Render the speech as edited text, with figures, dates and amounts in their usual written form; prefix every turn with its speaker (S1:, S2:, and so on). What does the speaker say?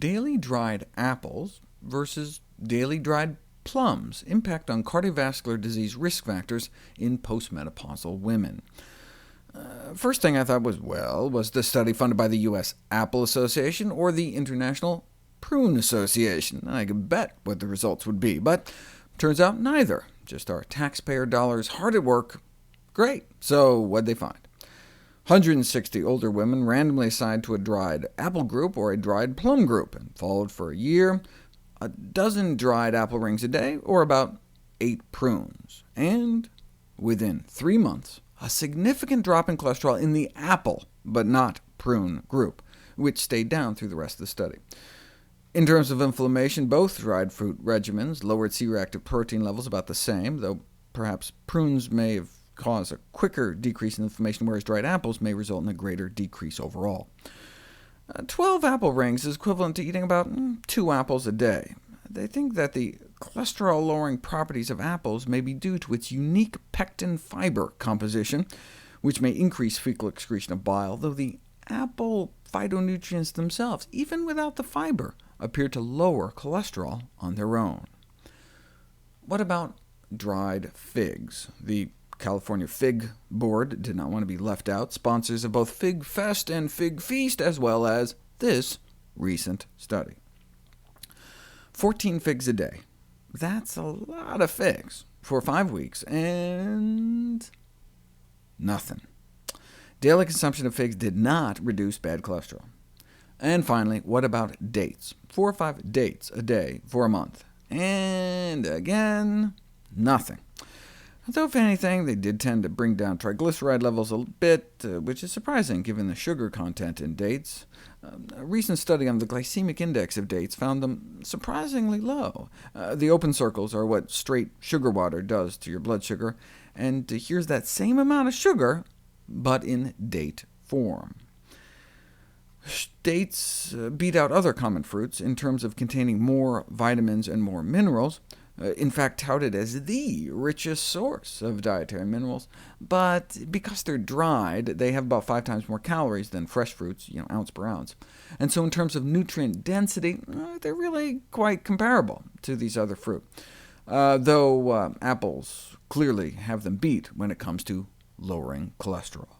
S1: daily dried apples versus daily dried plums, impact on cardiovascular disease risk factors in postmenopausal women. First thing I thought was the study funded by the U.S. Apple Association or the International Prune Association? I could bet what the results would be, but turns out neither. Just our taxpayer dollars hard at work. Great. So what'd they find? 160 older women randomly assigned to a dried apple group or a dried plum group, and followed for a year, a dozen dried apple rings a day, or about 8 prunes. And within 3 months, a significant drop in cholesterol in the apple, but not prune group, which stayed down through the rest of the study. In terms of inflammation, both dried fruit regimens lowered C-reactive protein levels about the same, though perhaps prunes may have caused a quicker decrease in inflammation, whereas dried apples may result in a greater decrease overall. 12 apple rings is equivalent to eating about 2 apples a day. They think that the cholesterol-lowering properties of apples may be due to its unique pectin fiber composition, which may increase fecal excretion of bile, though the apple phytonutrients themselves, even without the fiber, appear to lower cholesterol on their own. What about dried figs? The California Fig Board did not want to be left out, sponsors of both Fig Fest and Fig Feast, as well as this recent study. 14 figs a day. That's a lot of figs for 5 weeks, and nothing. Daily consumption of figs did not reduce bad cholesterol. And finally, what about dates? 4 or 5 dates a day for a month. And again, nothing. Though if anything, they did tend to bring down triglyceride levels a bit, which is surprising given the sugar content in dates. A recent study on the glycemic index of dates found them surprisingly low. The open circles are what straight sugar water does to your blood sugar, and here's that same amount of sugar, but in date form. Dates beat out other common fruits in terms of containing more vitamins and more minerals, in fact touted as the richest source of dietary minerals, but because they're dried, they have about 5 times more calories than fresh fruits, ounce per ounce. And so in terms of nutrient density, they're really quite comparable to these other fruit, though apples clearly have them beat when it comes to lowering cholesterol.